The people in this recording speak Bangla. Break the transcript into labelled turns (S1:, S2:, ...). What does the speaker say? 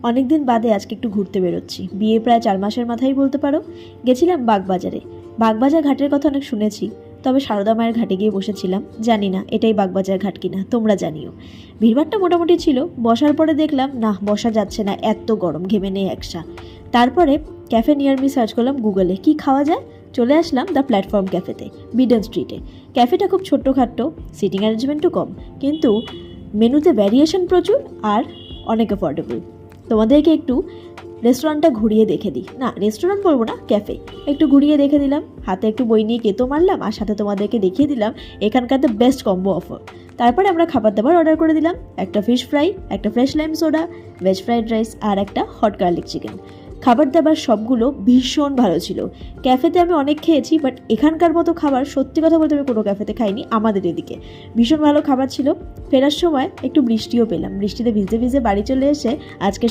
S1: অনেক দিন বাদে আজকে একটু ঘুরতে বেরোচ্ছি। বিয়ে প্রায় 4 মাসের মাথায় বলতে পারো। গেছিলাম বাগবাজারে। বাগবাজার ঘাটের কথা অনেক শুনেছি, তবে সারদা মায়ের ঘাটে গিয়ে বসেছিলাম। জানি না এটাই বাগবাজার ঘাট কিনা, তোমরা জানিও। ভিড়ভাড়টা মোটামুটি ছিল। বসার পরে দেখলাম না, বসা যাচ্ছে না, এত গরম, ঘেমে নেই একসা। তারপরে ক্যাফে নিয়ার মি সার্চ করলাম গুগলে, কি খাওয়া যায়। চলে আসলাম দ্য প্ল্যাটফর্ম ক্যাফেতে, বিডন স্ট্রিটে। ক্যাফেটা খুব ছোট্টখাট্টো, সিটিং অ্যারেঞ্জমেন্টও কম, কিন্তু মেনুতে ভ্যারিয়েশন প্রচুর আর অনেক অ্যাফোর্ডেবল। তোমাদেরকে একটু রেস্টুরেন্টটা ঘুরিয়ে দেখে দিই, না রেস্টুরেন্ট বলবো না, ক্যাফে একটু ঘুরিয়ে দেখে দিলাম। হাতে একটু বই নিয়ে কেতো মারলাম, আর সাথে তোমাদেরকে দেখিয়ে দিলাম এখানকার দ্য বেস্ট কম্বো অফার। তারপরে আমরা খাবার দাবার অর্ডার করে দিলাম, একটা ফিশ ফ্রাই, একটা fresh lime soda, veg fried rice আর একটা হট গার্লিক চিকেন। খাবার দাবার সবগুলো ভীষণ ভালো ছিল। ক্যাফেতে আমি অনেক খেয়েছি, বাট এখানকার মতো খাবার সত্যি কথা বলতে আমি কোনো ক্যাফেতে খাইনি আমাদের এদিকে। ভীষণ ভালো খাবার ছিল। ফেরার সময় একটু বৃষ্টিও পেলাম, বৃষ্টিতে ভিজে ভিজে বাড়ি চলে এসে আজকে